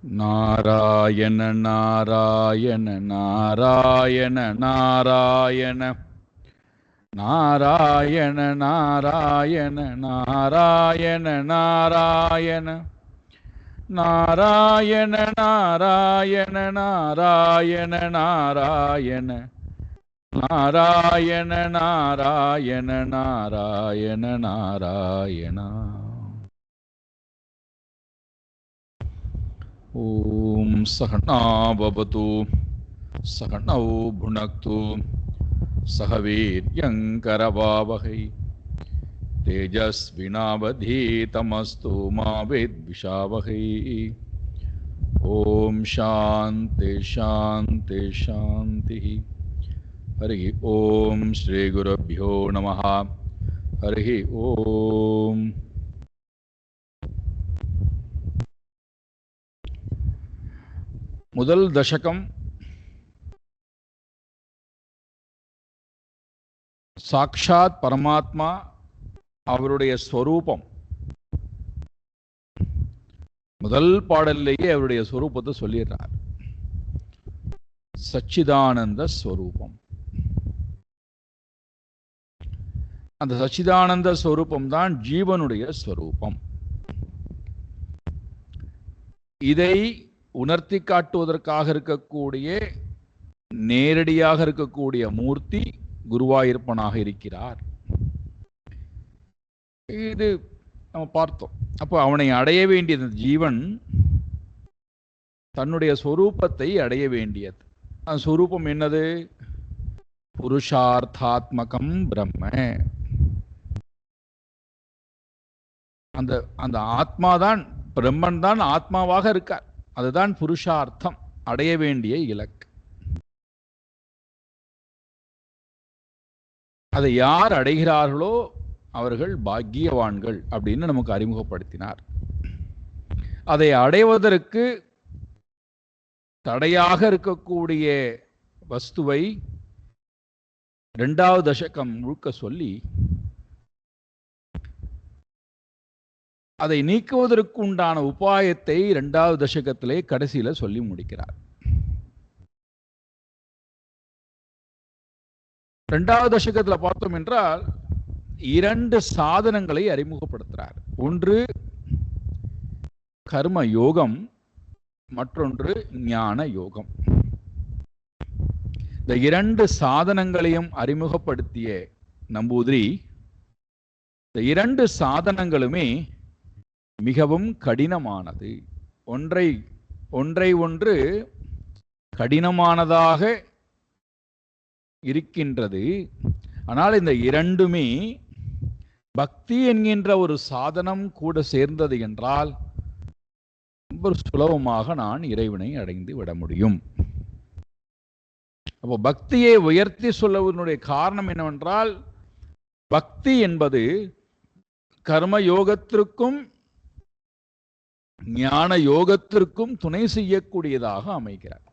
நாராயண நாராயண நாராயண நாராயண நாராயண நாராயண நாராயண நாராயண நாராயண நாராயண நாராயண நாராயண நாராயண நாராயண நாராயண நாராயண. ஓம் சகனா பவது சகனௌ புனக்து சக வீர்யங்கரவாவகை தேஜஸ்வினாவதீதமஸ்து மா வித்விஷாவகை. ஓம் சாந்தி சாந்தி சாந்தி. ஹரி ஓம் ஸ்ரீ குருப்யோ நமஹ. ஹரி ஓம். முதல் தசகம் சாக்ஷாத் பரமாத்மா அவருடைய ஸ்வரூபம். முதல் பாடலிலேயே அவருடைய ஸ்வரூபத்தை சொல்லிடுறார். சச்சிதானந்த ஸ்வரூபம். அந்த சச்சிதானந்த ஸ்வரூபம் தான் ஜீவனுடைய ஸ்வரூபம். இதை உணர்த்தி காட்டுவதற்காக இருக்கக்கூடிய நேரடியாக இருக்கக்கூடிய மூர்த்தி குருவாயூரப்பனாக இருக்கிறார். இது நம்ம பார்த்தோம். அப்போ அவனை அடைய வேண்டியது ஜீவன் தன்னுடைய சொரூபத்தை அடைய வேண்டியது. அந்த சொரூபம் என்னது? புருஷார்த்தாத்மகம் பிரம்ம. அந்த அந்த ஆத்மாதான், பிரம்மன் தான் ஆத்மாவாக இருக்கார். அதுதான் புருஷார்த்தம், அடைய வேண்டிய இலக்கு. அதை யார் அடைகிறார்களோ அவர்கள் பாக்கியவான்கள் அப்படின்னு நமக்கு அறிமுகப்படுத்தினார். அதை அடைவதற்கு தடையாக இருக்கக்கூடிய வஸ்துவை இரண்டாவது தசகம் முழுக்க சொல்லி அதை நீக்குவதற்கு உண்டான உபாயத்தை இரண்டாவது தசகத்திலே கடைசியில சொல்லி முடிக்கிறார். இரண்டாவது தசகத்துல பார்த்தோம் என்றால் இரண்டு சாதனங்களை அறிமுகப்படுத்துகிறார். ஒன்று கர்ம யோகம், மற்றொன்று ஞான யோகம். இந்த இரண்டு சாதனங்களையும் அறிமுகப்படுத்திய நம்பூதிரி இந்த இரண்டு சாதனங்களுமே மிகவும் கடினமானது. ஒன்றை ஒன்று கடினமானதாக இருக்கின்றது. ஆனால் இந்த இரண்டுமே பக்தி என்கின்ற ஒரு சாதனம் கூட சேர்ந்தது என்றால் ரொம்ப சுலபமாக நான் இறைவனை அடைந்து விட முடியும். அப்போ பக்தியை உயர்த்தி சொல்லுவதனுடைய காரணம் என்னவென்றால், பக்தி என்பது கர்ம யோகத்திற்கும் ஞான யோகத்திற்கும் துணை செய்யக்கூடியதாக அமைகிறார்.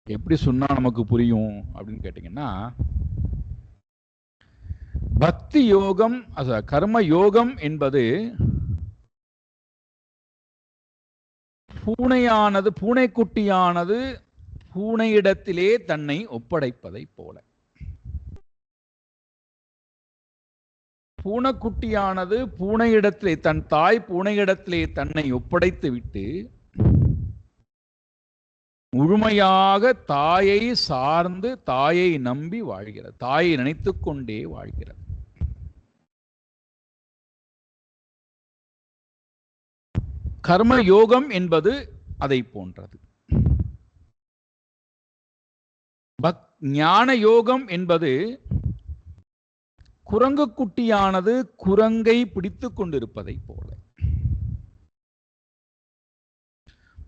எப்படி சொன்னா நமக்கு புரியும் அப்படின்னு கேட்டீங்கன்னா, பக்தி யோகம், கர்ம யோகம் என்பது பூனைக்குட்டியானது பூனையிடத்திலே தன்னை ஒப்படைப்பதை போல. பூனைக்குட்டியானது பூனையிடத்திலே, தன் தாய் பூனையிடத்திலே தன்னை ஒப்படைத்து விட்டு முழுமையாக தாயை சார்ந்து, தாயை நம்பி வாழ்கிறது, தாயை நினைத்துக் கொண்டே வாழ்கிறது. கர்ம யோகம் என்பது அதை போன்றது. ஞான யோகம் என்பது குரங்கு குட்டியானது குரங்கை பிடித்துக் கொண்டிருப்பதை போல.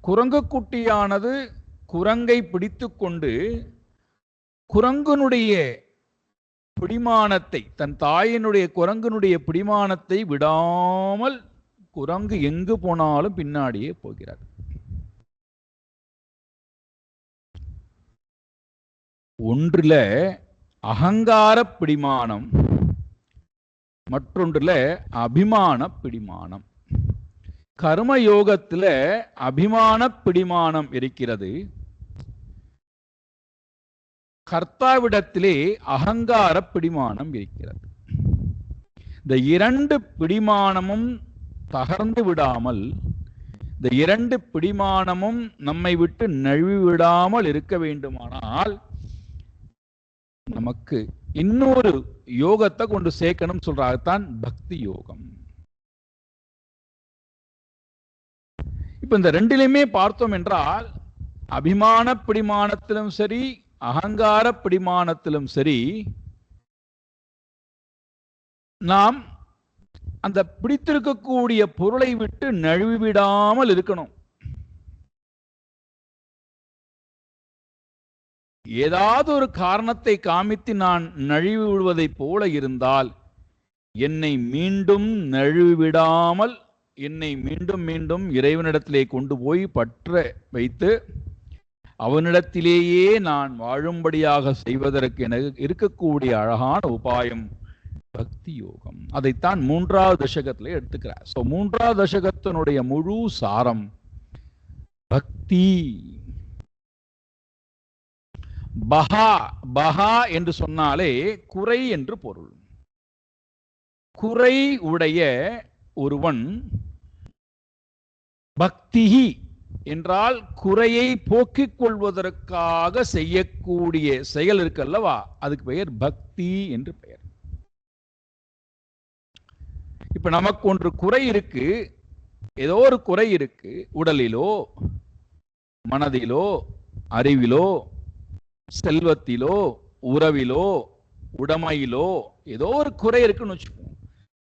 குரங்கு குட்டியானது குரங்கை பிடித்துக் கொண்டு குரங்கனுடைய பிடிமானத்தை, தன் தாயினுடைய குரங்கனுடைய பிடிமானத்தை விடாமல் குரங்கு எங்கு போனாலும் பின்னாடியே போகிறது. ஒன்றுல அகங்கார பிடிமானம், மற்றொன்றுல அபிமான பிடிமானம். கர்மயோகத்துல அபிமான பிடிமானம் இருக்கிறது, கர்த்தாவிடத்திலே அகங்கார பிடிமானம் இருக்கிறது. இந்த இரண்டு பிடிமானமும் தகர்ந்து விடாமல், இந்த இரண்டு பிடிமானமும் நம்மை விட்டு நழுவி விடாமல் இருக்க வேண்டுமானால் நமக்கு இன்னொரு யோகத்தை கொண்டு சேர்க்கணும் சொல்றாங்கத்தான் பக்தி யோகம். இப்ப இந்த ரெண்டிலுமே பார்த்தோம் என்றால், அபிமான பிடிமானத்திலும் சரி அகங்கார பிடிமானத்திலும் சரி நாம் அந்த பிடித்திருக்கக்கூடிய பொருளை விட்டு நழுவி விடாமல் இருக்கணும். ஏதாவது ஒரு காரணத்தை காமித்து நான் நழுவி விடுவதைப் போல இருந்தால் என்னை மீண்டும் நழுவி விடாமல் என்னை மீண்டும் மீண்டும் இறைவனிடத்திலே கொண்டு போய் பற்ற வைத்து அவனிடத்திலேயே நான் வாழும்படியாக செய்வதற்கு எனக்கு இருக்கக்கூடிய அழகான உபாயம் பக்தி யோகம். அதைத்தான் 3வது தசகத்திலே எடுத்துக்கிறார். சோ 3வது தசகத்தினுடைய முழு சாரம் பக்தி. பஹா பஹா என்று சொன்னாலே குறை என்று பொருள். குறை உடைய ஒருவன் பக்தி என்றால் குறையை போக்கிக் கொள்வதற்காக செய்யக்கூடிய செயல் இருக்கல்லவா, அதுக்கு பெயர் பக்தி என்று பெயர். இப்ப நமக்கு ஒன்று குறை இருக்கு, ஏதோ ஒரு குறை இருக்கு, உடலிலோ மனதிலோ அறிவிலோ செல்வத்திலோ உறவிலோ உடைமையிலோ ஏதோ ஒரு குறை இருக்குன்னு வச்சுப்போம்.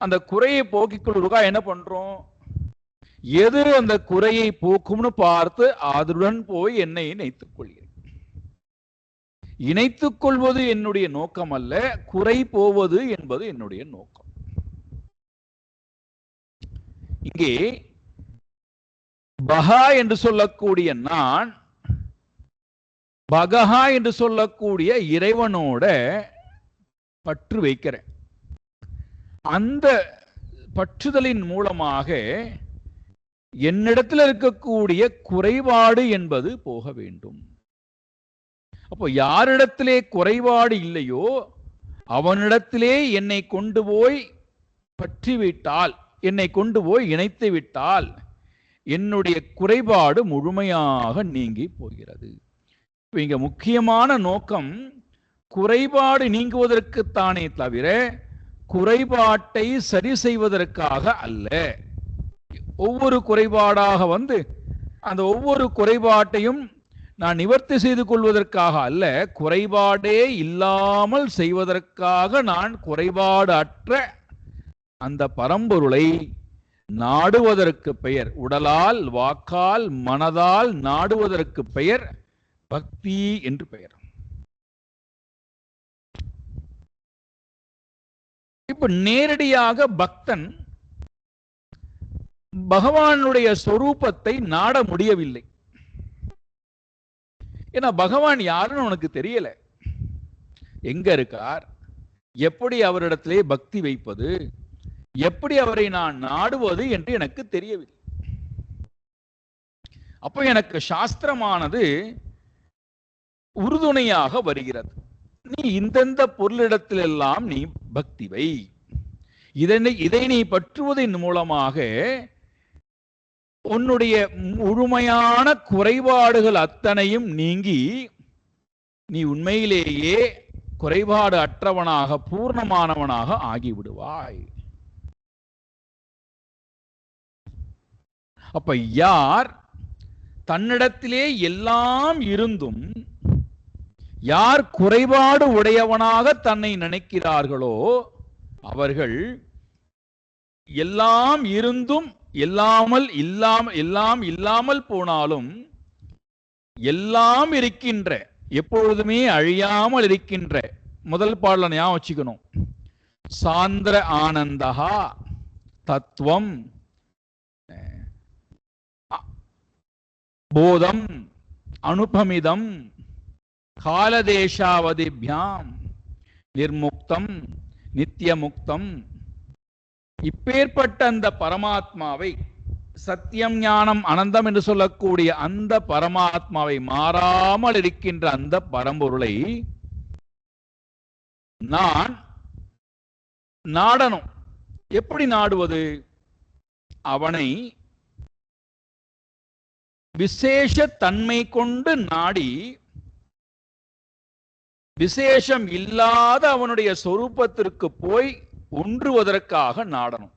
அந்த குறையை போக்கிக் கொள்வதற்காக என்ன பண்றோம்? எது அந்த குறையை போக்கும்னு பார்த்து அதனுடன் போய் என்னை இணைத்துக் கொள்கிறேன். இணைத்துக் கொள்வது என்னுடைய நோக்கம் அல்ல, குறை போவது என்பது என்னுடைய நோக்கம். இங்கே பஹா என்று சொல்லக்கூடிய நான் பகஹா என்று சொல்லக்கூடிய இறைவனோட பற்று வைக்கிறேன். அந்த பற்றுதலின் மூலமாக என்னிடத்தில் இருக்கக்கூடிய குறைபாடு என்பது போக வேண்டும். அப்போ யாரிடத்திலே குறைபாடு இல்லையோ அவனிடத்திலே என்னை கொண்டு போய் பற்றி விட்டால், என்னை கொண்டு போய் இணைத்து விட்டால் என்னுடைய குறைபாடு முழுமையாக நீங்கி போகிறது. இங்க முக்கியமான நோக்கம் குறைபாடு நீங்குவதற்குத்தானே தவிர குறைபாட்டை சரி செய்வதற்காக அல்ல. ஒவ்வொரு குறைபாடாக வந்து அந்த ஒவ்வொரு குறைபாட்டையும் நான் நிவர்த்தி செய்து கொள்வதற்காக அல்ல, குறைபாடே இல்லாமல் செய்வதற்காக நான் குறைபாடு அற்ற அந்த பரம்பொருளை நாடுவதற்கு பெயர், உடலால் வாக்கால் மனதால் நாடுவதற்கு பெயர் பக்தி என்று பெயர். இப்ப நேரடியாக பக்தன் பகவானுடைய சொரூபத்தை நாட முடியவில்லை. ஏன்னா பகவான் யாருன்னு உனக்கு தெரியல. எங்க இருக்கார், எப்படி அவரிடத்திலே பக்தி வைப்பது, எப்படி அவரை நான் நாடுவது என்று எனக்கு தெரியவில்லை. அப்ப எனக்கு சாஸ்திரமானது உறுதுணையாக வருகிறது. நீ இந்தெந்த பொருளிடத்திலெல்லாம் நீ பக்தி வை, இதை நீ பற்றுவதன் மூலமாக உன்னுடைய முழுமையான குறைபாடுகள் அத்தனையும் நீங்கி நீ உண்மையிலேயே குறைபாடு அற்றவனாக பூர்ணமானவனாக ஆகிவிடுவாய். அப்ப யார் தன்னிடத்திலே எல்லாம் இருந்தும் யார் குறைபாடு உடையவனாக தன்னை நினைக்கிறார்களோ அவர்கள் எல்லாம் இருந்தும் எல்லாம் இல்லாமல் போனாலும் எல்லாம் இருக்கின்ற, எப்பொழுதுமே அழியாமல் இருக்கின்ற, முதல் பாடல ஞாபகம் வச்சுக்கணும், சாந்திர ஆனந்தஹா தத்துவம் போதம் அனுபமிதம் காலதேசாவதிபியாம் நிர்முக்தம் நித்தியமுக்தம். இப்பேற்பட்ட அந்த பரமாத்மாவை சத்தியம் ஞானம் அனந்தம் என்று சொல்லக்கூடிய அந்த பரமாத்மாவை, மாறாமல் இருக்கின்ற அந்த பரம்பொருளை நான் நாடணும். எப்படி நாடுவது? அவனை விசேஷ தன்மை கொண்டு நாடி, விசேஷம் இல்லாத அவனுடைய சொரூபத்திற்கு போய் ஒன்றுவதற்காக நாடணும்.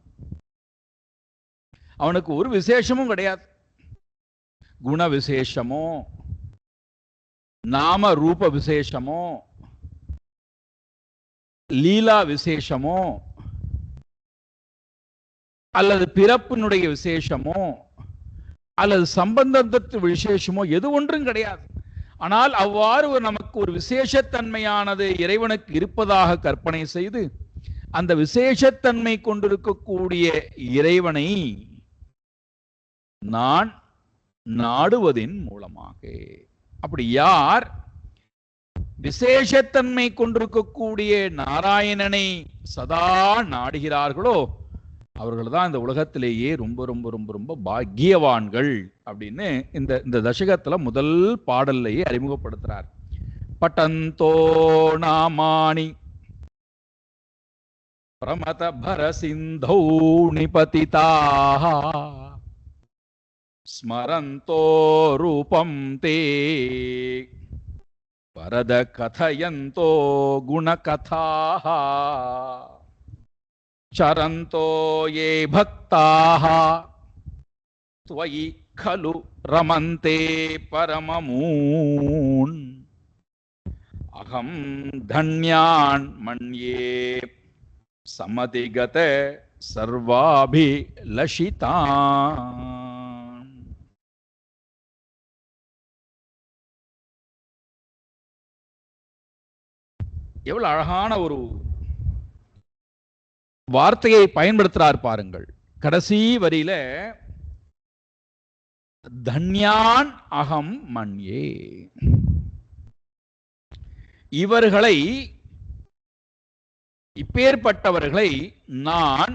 அவனுக்கு ஒரு விசேஷமும் கிடையாது. குண விசேஷமோ, நாம ரூப விசேஷமோ, லீலா விசேஷமோ, அல்லது பிறப்பினுடைய விசேஷமோ, அல்லது சம்பந்தத்து விசேஷமோ எது ஒன்றும் கிடையாது. ஆனால் அவ்வாறு நமக்கு ஒரு விசேஷத்தன்மையானது இறைவனுக்கு இருப்பதாக கற்பனை செய்து அந்த விசேஷத்தன்மை கொண்டிருக்கக்கூடிய இறைவனை நான் நாடுவதின் மூலமாக, அப்படி யார் விசேஷத்தன்மை கொண்டிருக்கக்கூடிய நாராயணனை சதா நாடுகிறார்களோ அவர்கள் தான் இந்த உலகத்திலேயே ரொம்ப ரொம்ப ரொம்ப ரொம்ப பாக்கியவான்கள் அப்படின்னு இந்த தசகத்துல முதல் பாடல்லையே அறிமுகப்படுத்துறார். பட்டந்தோ நாமானி பிரமத பரசிந்தௌ நிபதிதாஹ ஸ்மரந்தோ ரூபம் தே வரத கதயந்தோ குணகதாஹ சரந்தோ யே பக்தாஹ த்வயி खलु रमन्ते परममून् अहं धन्यान् मन्ये समधिगत सर्वाभिलषितान्. எவ்வளவு அழகான ஒரு வார்த்தையை பயன்படுத்துறார் பாருங்கள். கடைசி வரியில தன்யான் அகம் மன்யே, இவர்களை, இப்பேற்பட்டவர்களை நான்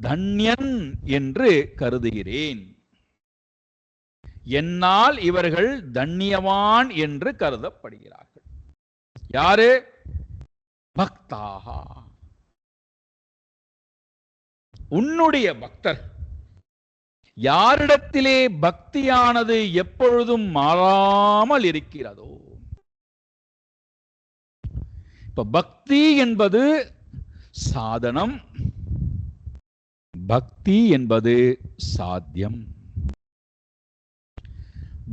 தன்யன் என்று கருதுகிறேன். என்னால் இவர்கள் தன்யவான் என்று கருதப்படுகிறார்கள். யாரு? பக்தாஹா, உன்னுடைய பக்தர். யாரிடத்திலே பக்தியானது எப்பொழுதும் மாறாமல் இருக்கிறதோ. இப்ப பக்தி என்பது சாதனம், பக்தி என்பது சாத்தியம்.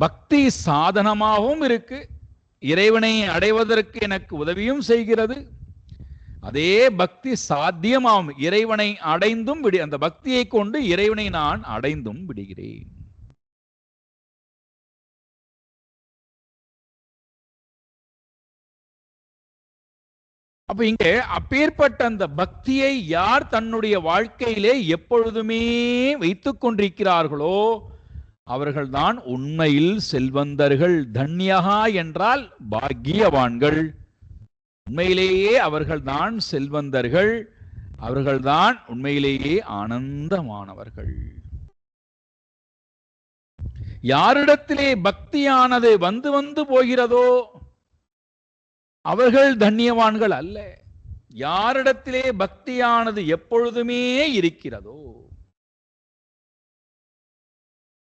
பக்தி சாதனமாகவும் இருக்கு, இறைவனை அடைவதற்கு எனக்கு உதவியும் செய்கிறது. அதே பக்தி சாத்தியமாகும், இறைவனை அடைந்தும் அந்த பக்தியை கொண்டு இறைவனை நான் அடைந்தும் விடுகிறேன். அப்ப இங்க அப்பேற்பட்ட அந்த பக்தியை யார் தன்னுடைய வாழ்க்கையிலே எப்பொழுதுமே வைத்துக் கொண்டிருக்கிறார்களோ அவர்கள்தான் உண்மையில் செல்வந்தர்கள். தன்யகா என்றால் பாக்கியவான்கள். உண்மையிலேயே அவர்கள்தான் செல்வந்தர்கள், அவர்கள்தான் உண்மையிலேயே ஆனந்தமானவர்கள். யாரிடத்திலே பக்தியானது வந்து வந்து போகிறதோ அவர்கள் தன்யவான்கள் அல்ல. யாரிடத்திலே பக்தியானது எப்பொழுதுமே இருக்கிறதோ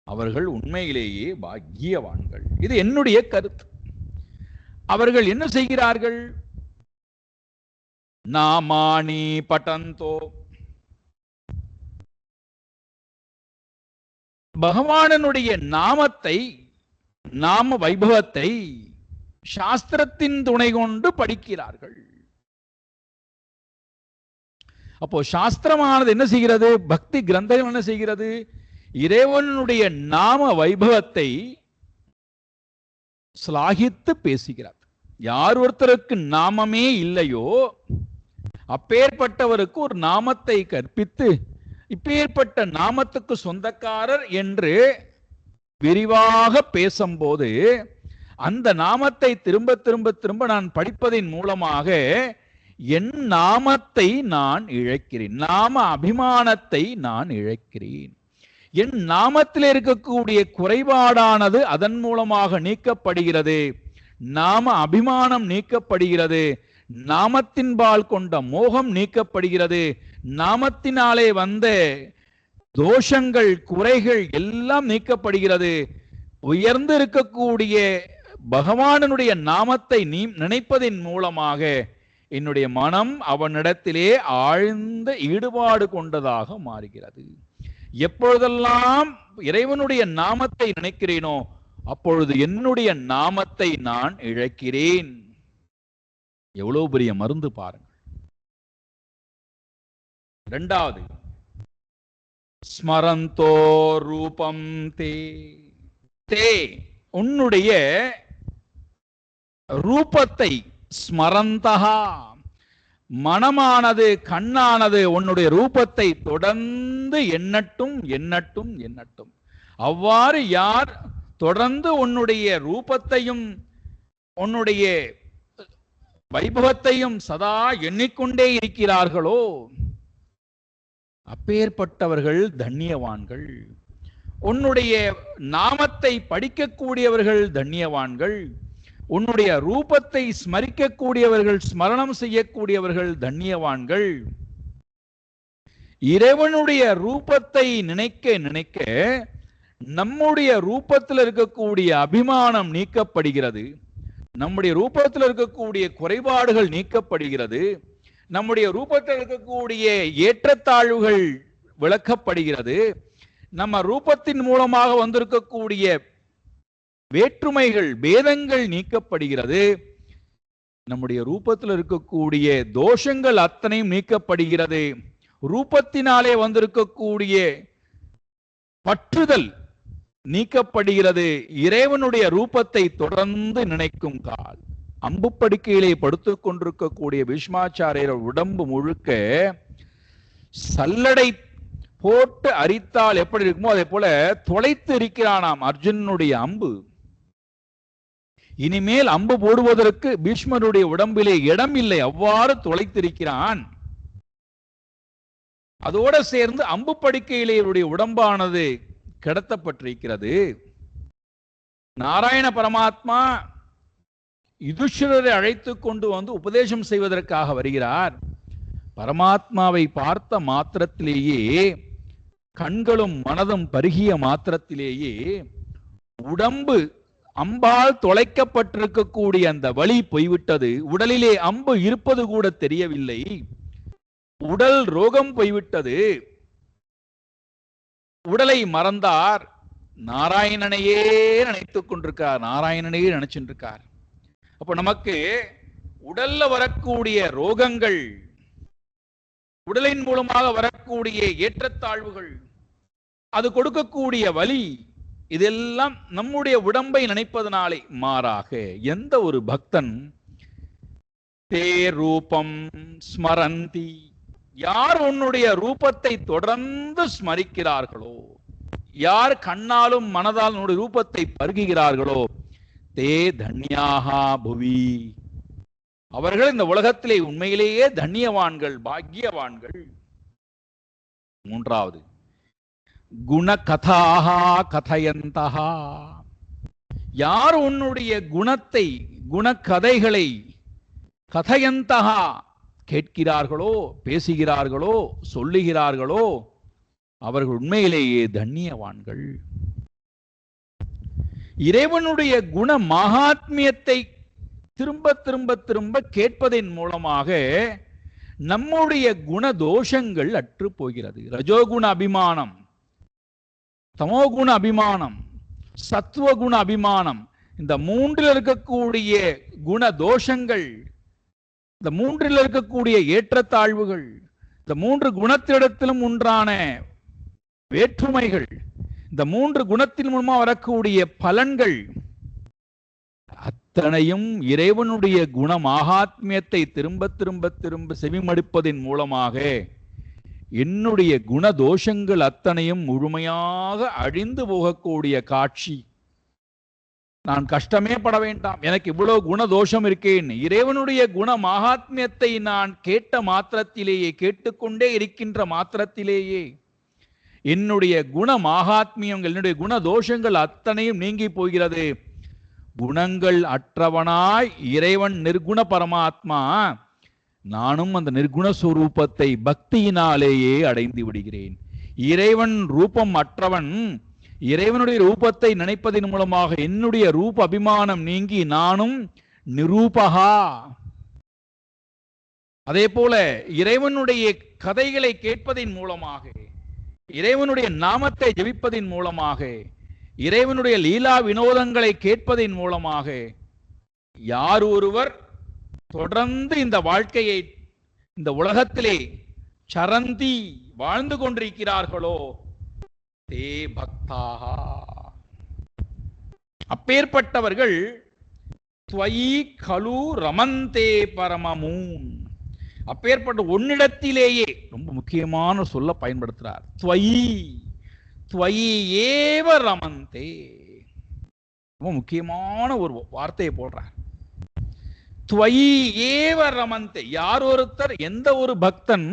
அவர்கள் உண்மையிலேயே பாக்கியவான்கள். இது என்னுடைய கருத்து. அவர்கள் என்ன செய்கிறார்கள்? நாமானி பட்டந்தோ, பகவானுடைய நாமத்தை, நாம வைபவத்தை சாஸ்திரத்தின் துணை கொண்டு படிக்கிறார்கள். அப்போ சாஸ்திரமானது என்ன செய்கிறது? பக்தி கிரந்தங்கள் என்ன செய்கிறது? இறைவனுடைய நாம வைபவத்தை ஸ்லாகித்து பேசுகிறார். யார் ஒருத்தருக்கு நாமமே இல்லையோ அப்பேற்பட்டவருக்கு ஒரு நாமத்தை கற்பித்து இப்பேற்பட்ட நாமத்துக்கு சொந்தக்காரர் என்று விரிவாக பேசும்போது அந்த நாமத்தை திரும்ப திரும்ப திரும்ப நான் படிப்பதின் மூலமாக என் நாமத்தை நான் இழக்கிறேன், நாம அபிமானத்தை நான் இழக்கிறேன். என் நாமத்தில் இருக்கக்கூடிய குறைபாடானது அதன் மூலமாக நீக்கப்படுகிறது. நாம அபிமானம் நீக்கப்படுகிறது. நாமத்தின்பால் கொண்ட மோகம் நீக்கப்படுகிறது. நாமத்தினாலே வந்த தோஷங்கள் குறைகள் எல்லாம் நீக்கப்படுகிறது. உயர்ந்து இருக்கக்கூடிய பகவானுடைய நாமத்தை நினைப்பதின் மூலமாக என்னுடைய மனம் அவனிடத்திலே ஆழ்ந்த ஈடுபாடு கொண்டதாக மாறுகிறது. எப்பொழுதெல்லாம் இறைவனுடைய நாமத்தை நினைக்கிறேனோ அப்பொழுது என்னுடைய நாமத்தை நான் இழக்கிறேன். எவ்வளவு பெரிய மருந்து பாருங்கள். இரண்டாவது, ஸ்மரந்தோ ரூபம் தே தே, உன்னுடைய ரூபத்தை, ஸ்மரந்தஹா மனமானது கண்ணானது உன்னுடைய ரூபத்தை தொடர்ந்து எண்ணட்டும் எண்ணட்டும் எண்ணட்டும். அவ்வாறு யார் தொடர்ந்து உன்னுடைய ரூபத்தையும் உன்னுடைய வைபவத்தையும் சதா எண்ணிக்கொண்டே இருக்கிறார்களோ அப்பேற்பட்டவர்கள் தன்யவான்கள். உன்னுடைய நாமத்தை படிக்கக்கூடியவர்கள் தன்யவான்கள். உன்னுடைய ரூபத்தை ஸ்மரிக்கக்கூடியவர்கள், ஸ்மரணம் செய்யக்கூடியவர்கள் தன்யவான்கள். இறைவனுடைய ரூபத்தை நினைக்க நினைக்க நம்முடைய ரூபத்தில் இருக்கக்கூடிய அபிமானம் நீக்கப்படுகிறது. நம்முடைய ரூபத்தில் இருக்கக்கூடிய குறைபாடுகள் நீக்கப்படுகிறது. நம்முடைய ரூபத்தில் இருக்கக்கூடிய ஏற்றத்தாழ்வுகள் விளக்கப்படுகிறது. நம்ம ரூபத்தின் மூலமாக வந்திருக்கக்கூடிய வேற்றுமைகள் பேதங்கள் நீக்கப்படுகிறது. நம்முடைய ரூபத்தில் இருக்கக்கூடிய தோஷங்கள் அத்தனையும் நீக்கப்படுகிறது. ரூபத்தினாலே வந்திருக்கக்கூடிய பற்றுதல் நீக்கப்படுகிறது. இறைவனுடைய ரூபத்தை தொடர்ந்து நினைக்கும் கால். அம்பு படுக்கையிலே படுத்துக் கொண்டிருக்கக்கூடிய பீஷ்மாச்சாரியர் உடம்பு முழுக்க சல்லடை போட்டு அரித்தால் எப்படி இருக்குமோ அதே போல தொலைத்து இருக்கிறானாம் அர்ஜுனனுடைய அம்பு. இனிமேல் அம்பு போடுவதற்கு பீஷ்மருடைய உடம்பிலே இடம் இல்லை, அவ்வாறு தொலைத்திருக்கிறான். அதோட சேர்ந்து அம்பு படுக்கையிலே உடம்பானது கிடத்தப்பட்டிருக்கிறது. நாராயண பரமாத்மா யுதிஷ்டிரரை அழைத்து கொண்டு வந்து உபதேசம் செய்வதற்காக வருகிறார். பரமாத்மாவை பார்த்த மாத்திரத்திலேயே, கண்களும் மனதும் பருகிய மாத்திரத்திலேயே உடம்பு அம்பால் தொலைக்கப்பட்டிருக்கக்கூடிய அந்த வலி போய்விட்டது. உடலிலே அம்பு இருப்பது கூட தெரியவில்லை. உடல் ரோகம் போய்விட்டது. உடலை மறந்தார். நாராயணனையே நினைத்துக் கொண்டிருக்கார். நாராயணனையே நினைச்சுட்டு இருக்கார். அப்ப நமக்கு உடல்ல வரக்கூடிய ரோகங்கள், உடலின் மூலமாக வரக்கூடிய ஏற்றத்தாழ்வுகள், அது கொடுக்கக்கூடிய வலி, இதெல்லாம் நம்முடைய உடம்பை நினைப்பதனாலே மாறாக எந்த ஒரு பக்தன் தே ரூபம் ஸ்மரந்தி, யார் உன்னுடைய ரூபத்தை தொடர்ந்து ஸ்மரிக்கிறார்களோ, யார் கண்ணாலும் மனதால் உன்னுடைய ரூபத்தை பருகுகிறார்களோ தே தன்யாஹா புவி, அவர்கள் இந்த உலகத்திலே உண்மையிலேயே தன்யவான்கள், பாக்கியவான்கள். மூன்றாவது, குணகதாஹா கதயந்தஹா, யார் உன்னுடைய குணத்தை, குணக்கதைகளை கதயந்தஹா கேட்கிறார்களோ, பேசுகிறார்களோ, சொல்லுகிறார்களோ அவர்கள் உண்மையிலேயே தன்யவான்கள். இறைவனுடைய குண மகாத்மியத்தை திரும்ப திரும்ப திரும்ப கேட்பதன் மூலமாக நம்முடைய குண தோஷங்கள் அற்று போகிறது. ரஜோகுண அபிமானம், தமோகுண அபிமானம், சத்துவகுண அபிமானம், இந்த மூன்றில் இருக்கக்கூடிய குண தோஷங்கள், இந்த மூன்றில் இருக்கக்கூடிய ஏற்றத்தாழ்வுகள், இந்த மூன்று குணத்திடத்திலும் ஒன்றான வேற்றுமைகள், இந்த மூன்று குணத்தின் மூலமா வரக்கூடிய பலன்கள் அத்தனையும் இறைவனுடைய குண மகாத்மியத்தை திரும்ப திரும்ப திரும்ப செவிமடுப்பதின் மூலமாக என்னுடைய குண தோஷங்கள் அத்தனையும் முழுமையாக அழிந்து போகக்கூடிய காட்சி. நான் கஷ்டமே பட வேண்டாம், எனக்கு இவ்வளவு குண தோஷம் இருக்கேன். இறைவனுடைய குண மகாத்மியத்தை நான் கேட்ட மாத்திரத்திலேயே, கேட்டுக்கொண்டே இருக்கின்ற மாத்திரத்திலேயே என்னுடைய குண மாகாத்மியங்கள், என்னுடைய குண தோஷங்கள் அத்தனையும் நீங்கி போகிறது. குணங்கள் அற்றவனாய் இறைவன் நிர்குண பரமாத்மா, நானும் அந்த நிர்குண ஸ்வரூபத்தை பக்தியினாலேயே அடைந்து விடுகிறேன். இறைவன் ரூபம் அற்றவன் இறைவனுடைய ரூபத்தை நினைப்பதன் மூலமாக என்னுடைய ரூப அபிமானம் நீங்கி நானும் நிரூபகா. அதே போல இறைவனுடைய கதைகளை கேட்பதின் மூலமாக, இறைவனுடைய நாமத்தை ஜபிப்பதின் மூலமாக, இறைவனுடைய லீலா வினோதங்களை கேட்பதின் மூலமாக யார் ஒருவர் தொடர்ந்து இந்த வாழ்க்கையை இந்த உலகத்திலே சரந்தி வாழ்ந்து கொண்டிருக்கிறார்களோ தே பக்தாஹா, அப்பேற்பட்டவர்கள் துவயி கலு ரமந்தே பரமமூன், அப்பேற்பட்ட ஒன்னிடத்திலேயே ரொம்ப முக்கியமான சொல்ல பயன்படுத்துறார். துவயி துவயி ஏவ ரமந்தே, ரொம்ப முக்கியமான ஒரு வார்த்தையை போடுறார். துவயி ஏவ ரமந்தே, யார் ஒருத்தர், எந்த ஒரு பக்தன்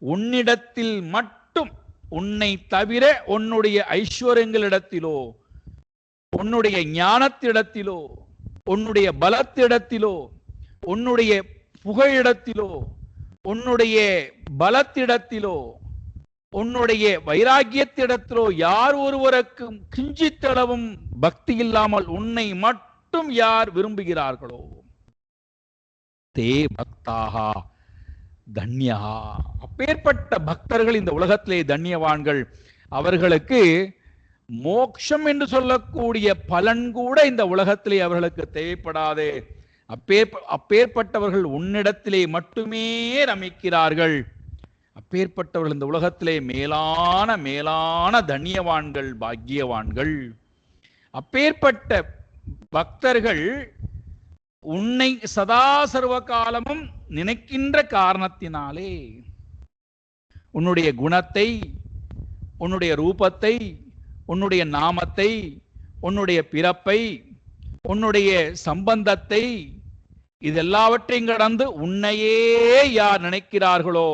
உன்னிடத்தில் மட்டும், உன்னை தவிர உன்னுடைய ஐஸ்வர்யங்களிடத்திலோ, உன்னுடைய ஞானத்திடத்திலோ, உன்னுடைய பலத்திடத்திலோ, உன்னுடைய புகழிடத்திலோ, உன்னுடைய பலத்திடத்திலோ, உன்னுடைய வைராகியத்திடத்திலோ யார் ஒருவருக்கும் கிஞ்சித்தளவும் பக்தி இல்லாமல் உன்னை மட்டும் யார் விரும்புகிறார்களோ தே பக்தாஹா தன்யா, அப்பேற்பட்ட பக்தர்கள் இந்த உலகத்திலே தன்யவான்கள். அவர்களுக்கு மோட்சம் என்று சொல்லக்கூடிய பலன் கூட இந்த உலகத்திலே அவர்களுக்கு தேவைப்படாது. அப்பேற்பட்டவர்கள் உன்னிடத்திலே மட்டுமே ரமிக்கிறார்கள். அப்பேற்பட்டவர்கள் இந்த உலகத்திலே மேலான மேலான தன்யவான்கள், பாக்கியவான்கள். அப்பேற்பட்ட பக்தர்கள் உன்னை சதா சர்வ காலமும் நினைக்கின்ற காரணத்தினாலே உன்னுடைய குணத்தை, உன்னுடைய ரூபத்தை, உன்னுடைய நாமத்தை, உன்னுடைய பிறப்பை, உன்னுடைய சம்பந்தத்தை, இதெல்லாவற்றையும் கடந்து உன்னையே யார் நினைக்கிறார்களோ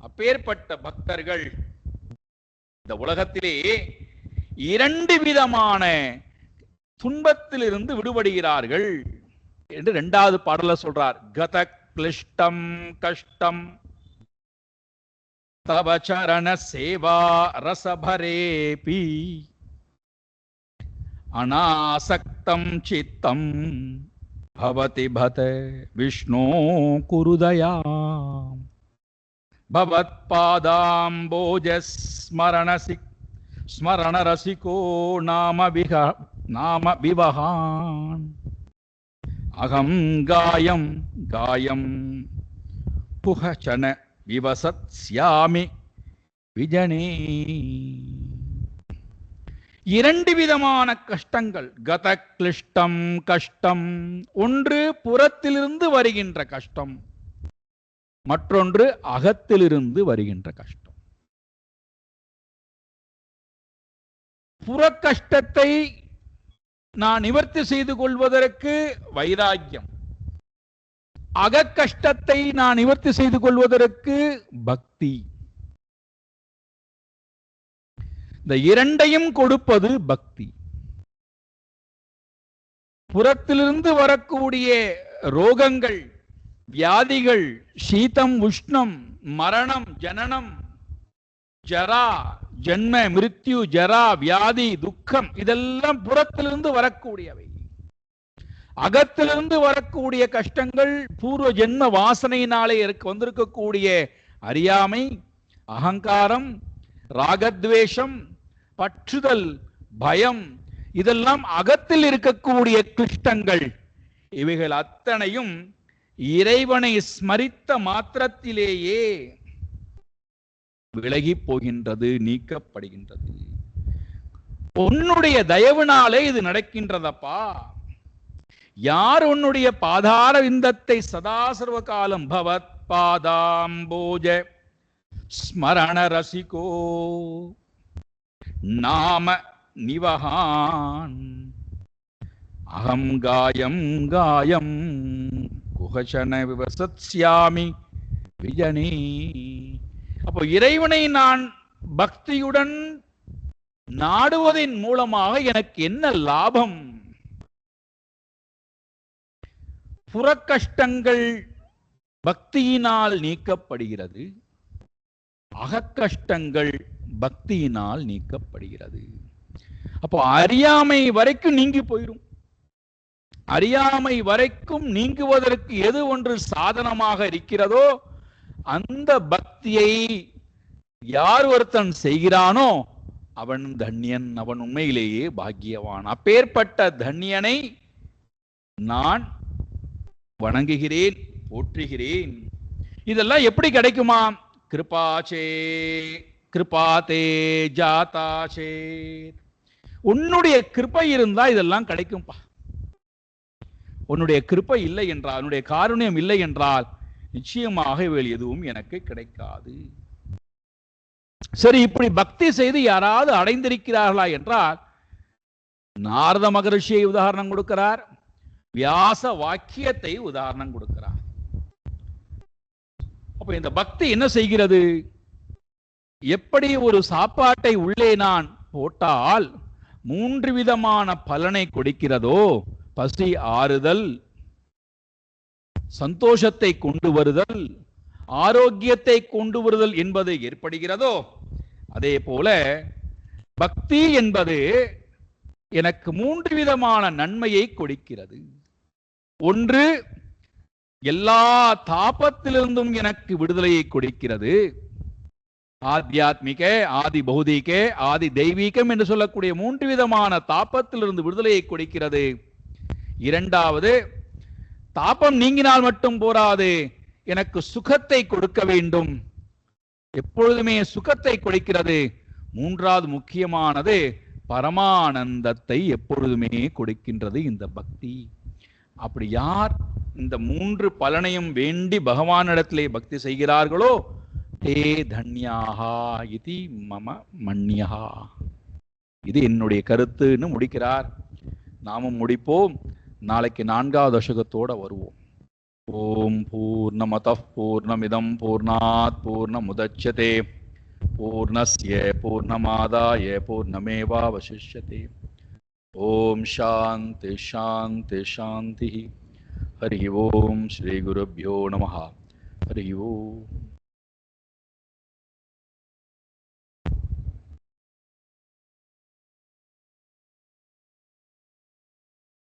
அப்பேற்பட்ட பக்தர்கள் இந்த உலகத்திலே 2 விதமான துன்பத்திலிருந்து விடுபடுகிறார்கள் என்று 2வது பாடல சொல்றார். கத கிளிஷ்டம் கஷ்டம் தவ சரண சேவா ரசபரேபி அநாசக்தம் சித்தம் பவதி பத விஷ்ணு குருதயா பவத்பாதாம்போஜ ஸ்மரண ரசிகோ நாம விவஹான் அகம் காயம் காயம் புகச்சன விவசத்ஸ்யாமி விஜனே. 2 விதமான கஷ்டங்கள். கத கிளிஷ்டம் கஷ்டம், ஒன்று புறத்திலிருந்து வருகின்ற கஷ்டம், மற்றொன்று அகத்திலிருந்து வருகின்ற கஷ்டம். புற கஷ்டத்தை நான் நிவர்த்தி செய்து கொள்வதற்கு வைராக்கியம், அக கஷ்டத்தை நான் நிவர்த்தி செய்து கொள்வதற்கு பக்தி. இந்த 2ஐயும் கொடுப்பது பக்தி. புறத்திலிருந்து வரக்கூடிய ரோகங்கள், வியாதிகள், சீதம் உஷ்ணம், மரணம், ஜனனம், ஜரா ஜன்ம மிருத்யு, ஜரா வியாதி, துக்கம், இதெல்லாம் புறத்திலிருந்து வரக்கூடியவை. அகத்திலிருந்து வரக்கூடிய கஷ்டங்கள் பூர்வ ஜென்ம வாசனையினாலே வந்திருக்கக்கூடிய அறியாமை, அகங்காரம், ராகத்வேஷம், பற்றுதல், பயம், இதெல்லாம் அகத்தில் இருக்கக்கூடிய கிருஷ்டங்கள். இவைகள் அத்தனையும் இறைவனை ஸ்மரித்த மாத்திரத்திலேயே விலகி போகின்றது, நீக்கப்படுகின்றது. உன்னுடைய தயவுனாலே இது நடக்கின்றதப்பா. யார் உன்னுடைய பாதார விந்தத்தை சதா சர்வ காலம் பவத் பாதாம்போஜ ஸ்மரண ரசிகோ நாம நிவஹான் அகம் காயம் காயம் குஹசன விவசத்ஸ்யாமி விஜனே. அப்போ இறைவனை நான் பக்தியுடன் நாடுவதின் மூலமாக எனக்கு என்ன லாபம்? புறக்கஷ்டங்கள் பக்தியினால் நீக்கப்படுகிறது, அகக்கஷ்டங்கள் பக்தியினால் நீக்கப்படுகிறது. அப்போ அறியாமை வரைக்கும் நீங்கி போயிடும். அறியாமை வரைக்கும் நீங்குவதற்கு எது ஒன்று சாதனமாக இருக்கிறதோ அந்த பக்தியை யார் ஒருத்தன் செய்கிறானோ அவன் தன்யன், அவன் உண்மையிலேயே பாக்கியவான். அப்பேற்பட்ட தன்யனை நான் வணங்குகிறேன், போற்றுகிறேன். இதெல்லாம் எப்படி கிடைக்குமா? கிருபாச்சே கிருபாதே ஜாதாச்சே. உன்னுடைய கிருபை இருந்தா இதெல்லாம் கிடைக்கும்பா. உன்னுடைய கிருபை இல்லை என்றால், உன்னுடைய காருண்யம் இல்லை என்றால் நிச்சயமாக இவைகள் எதுவும் எனக்கு கிடைக்காது. சரி, இப்படி பக்தி செய்து யாராவது அடைந்திருக்கிறார்களா என்றால் நாரத மகரிஷியை உதாரணம் கொடுக்கிறார், வியாச வாக்கியத்தை உதாரணம் கொடுக்கிறார். அப்ப இந்த பக்தி என்ன செய்கிறது? எப்படி ஒரு சாப்பாட்டை உள்ளே நான் போட்டால் 3 விதமான பலனை கொடுக்கிறதோ, பசி ஆறுதல், சந்தோஷத்தை கொண்டு வருதல், ஆரோக்கியத்தை கொண்டு வருதல் என்பது ஏற்படுகிறதோ, அதே போல பக்தி என்பது எனக்கு 3 விதமான நன்மையை கொடுக்கிறது. ஒன்று, எல்லா தாபத்திலிருந்தும் எனக்கு விடுதலையை கொடுக்கிறது. ஆத்தியாத்மிக, ஆதி பௌதிக, ஆதி தெய்வீகம் என்று சொல்லக்கூடிய 3 விதமான தாபத்திலிருந்து விடுதலையை கொடுக்கிறது. இரண்டாவது, தாபம் நீங்கினால் மட்டும் போராது, எனக்கு சுகத்தை கொடுக்க வேண்டும், எப்பொழுதுமே சுகத்தை கொடுக்கிறது. மூன்றாவது முக்கியமானது, பரமானந்தத்தை எப்பொழுதுமே கொடுக்கின்றது இந்த பக்தி. அப்படி யார் இந்த 3 பலனையும் வேண்டி பகவானிடத்திலே பக்தி செய்கிறார்களோ தே தன்யாஹா இதி மம மன்யஹா. இது என்னுடைய கருத்துன்னு முடிக்கிறார். நாமும் முடிப்போம். நாளைக்கு 4வது தசகத்தோட வருவோம். ஓம் பூர்ணமதః பூர்ணமிதம் பூர்ணாத் பூர்ணமுதச்யதே பூர்ணஸ்ய பூர்ணமாதாய பூர்ணமேவாவசிஷ்யதே. ஓம் சாந்தி சாந்தி சாந்தி. ஹரி ஓம் ஸ்ரீ குருப்யோ நமஹ. ஹரி ஓம்.